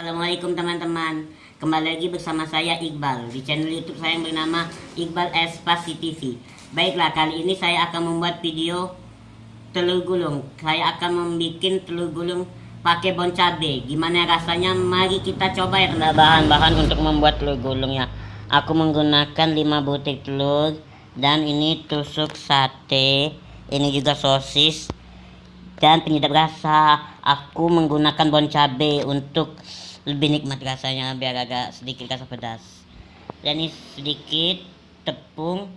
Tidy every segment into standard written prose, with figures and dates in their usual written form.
Assalamualaikum teman-teman. Kembali lagi bersama saya Iqbal di channel YouTube saya yang bernama Iqbal Espasi TV. Baiklah, kali ini saya akan membuat video telur gulung. Saya akan membuat telur gulung pakai bon cabe. Gimana rasanya? Mari kita coba ya. Bahan-bahan untuk membuat telur gulungnya. Aku menggunakan 5 butir telur dan ini tusuk sate. Ini juga sosis dan penyedap rasa. Aku menggunakan bon cabe untuk lebih nikmat rasanya, biar agak sedikit rasa pedas. Dan ini sedikit tepung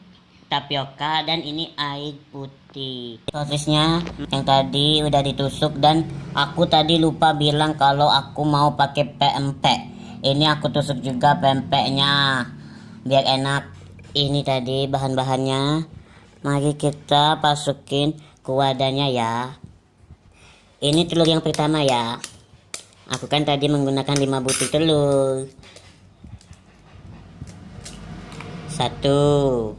tapioka dan ini air putih. Sosisnya yang tadi udah ditusuk dan aku tadi lupa bilang kalau aku mau pakai pempek. Ini aku tusuk juga pempeknya biar enak. Ini tadi bahan-bahannya. Mari kita masukin ke wadahnya ya. Ini telur yang pertama ya. Aku kan tadi menggunakan 5 butir telur. 1,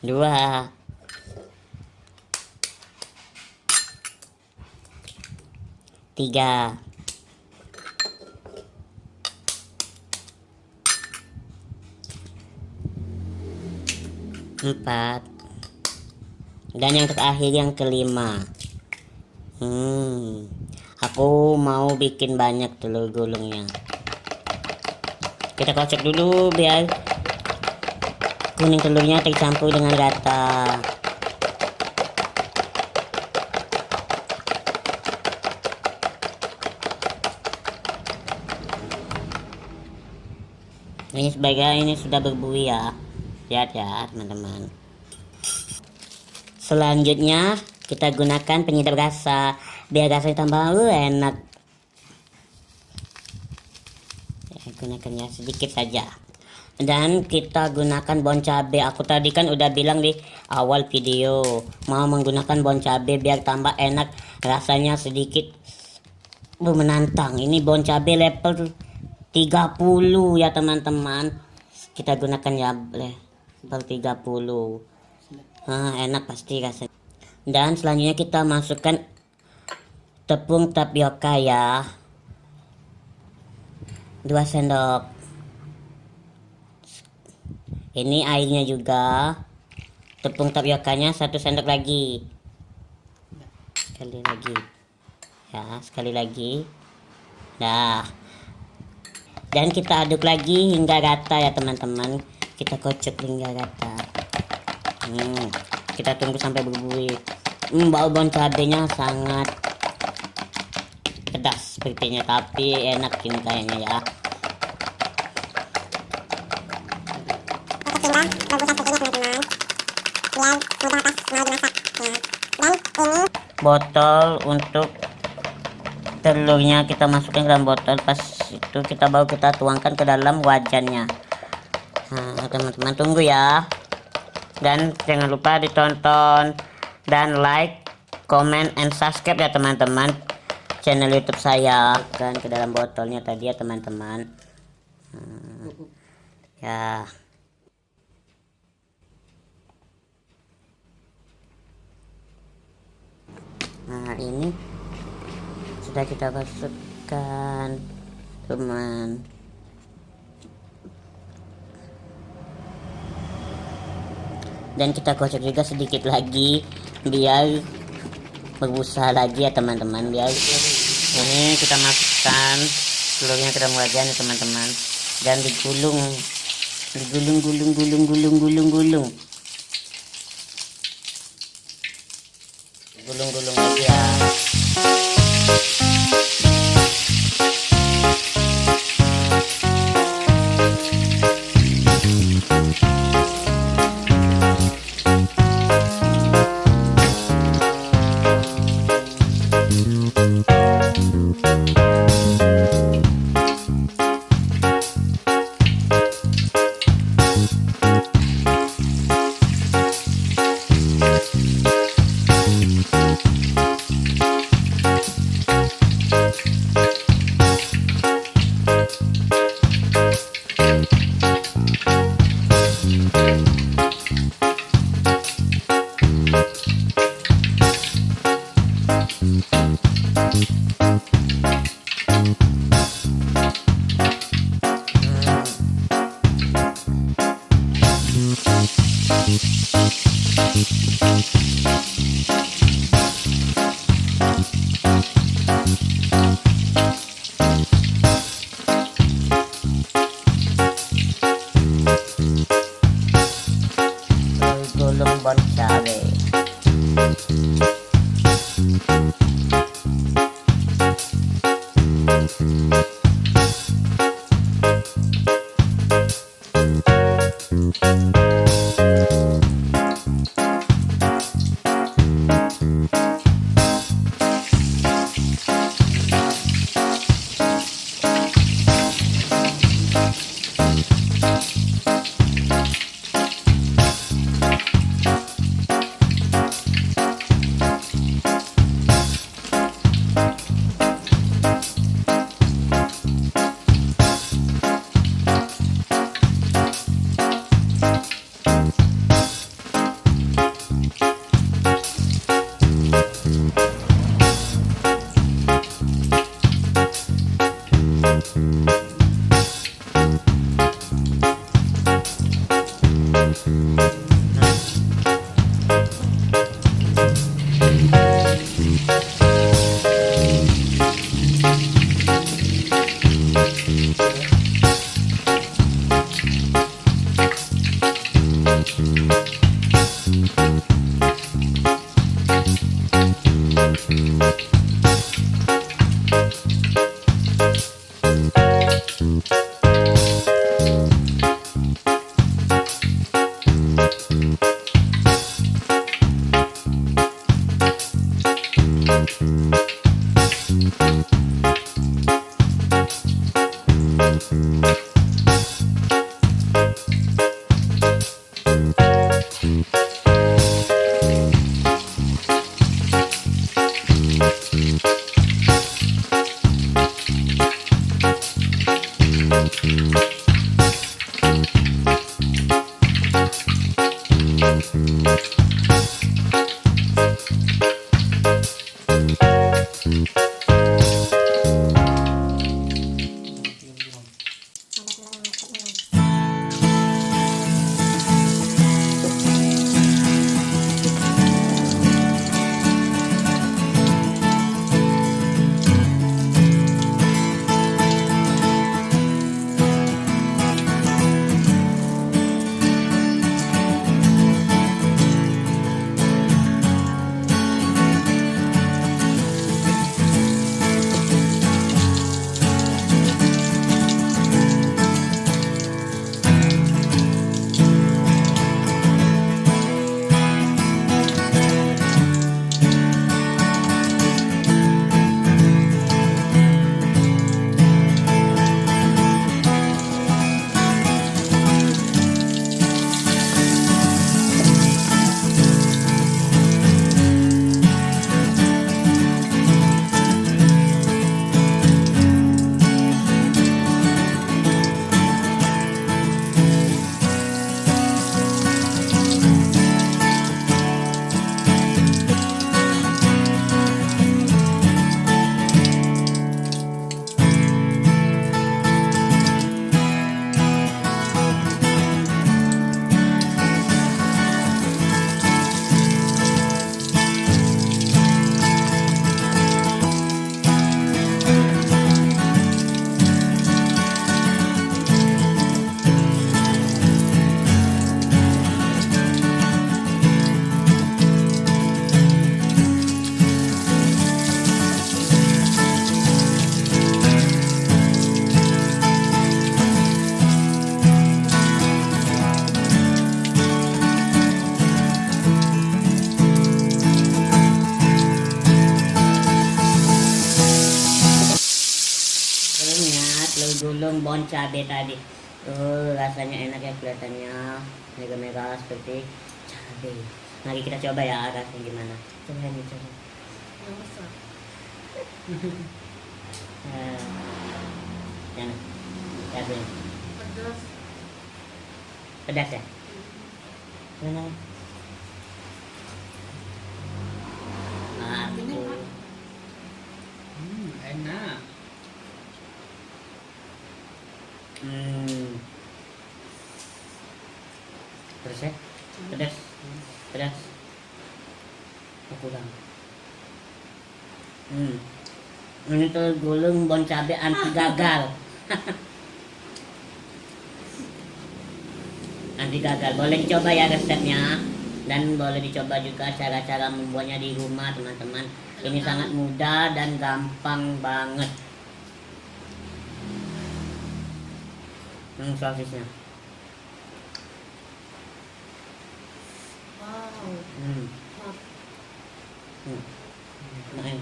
2, 3, 4, dan yang terakhir yang kelima. Aku mau bikin banyak telur gulungnya. Kita kocok dulu biar kuning telurnya tercampur dengan rata. Ini sebagai ini sudah berbuih ya. Lihat ya teman-teman. Selanjutnya kita gunakan penyedap rasa biar rasanya tambah enak. Gunakannya sedikit saja. Dan kita gunakan bon cabe. Aku tadi kan udah bilang di awal video mau menggunakan bon cabe biar tambah enak rasanya, sedikit menantang. Ini bon cabe level 30 ya teman-teman. Kita gunakan ya level 30. Enak pasti rasanya. Dan selanjutnya kita masukkan tepung tapioka ya, 2 sendok. Ini airnya juga. Tepung tapiokanya 1 sendok lagi. Sekali lagi ya, sekali lagi. Nah, dan kita aduk lagi hingga rata ya teman-teman. Kita kocok hingga rata. Kita tunggu sampai berbuih. Bau bon cabenya sangat pedas sepertinya, tapi enak ini kayaknya ya. Botol untuk telurnya kita masukkan ke dalam botol. Pas itu kita baru kita tuangkan ke dalam wajannya. Teman-teman tunggu ya. Dan jangan lupa ditonton dan like, comment, and subscribe ya teman-teman channel YouTube saya. Dan ke dalam botolnya tadi ya teman-teman. Ya. Nah, ini sudah kita masukkan teman. Dan kita kocok juga sedikit lagi biar berbusa lagi ya teman-teman. Biar ini kita masukkan telurnya ke dalam wajan ya teman-teman, dan digulung lagi ya. Gulong bon cabe. Gulung bon cabe tadi. Rasanya enak ya kelihatannya. Mega-mega seperti cabe. Mari kita coba ya rasanya gimana. Coba ini coba. Yang cabe. Pedas. Pedas ya? Mana? Nah, Ini, itu. Pak. Enak. Terus ya? Pedas. Pedas. Oh, kurang. Ini telur gulung bon cabe anti gagal. Anti gagal. Boleh dicoba ya resepnya. Dan boleh dicoba juga cara-cara membuatnya di rumah teman-teman. Ini sangat mudah dan gampang banget. Sosisnya. Wow. Main.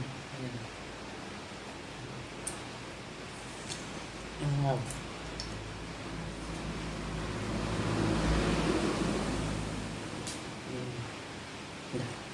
Wow.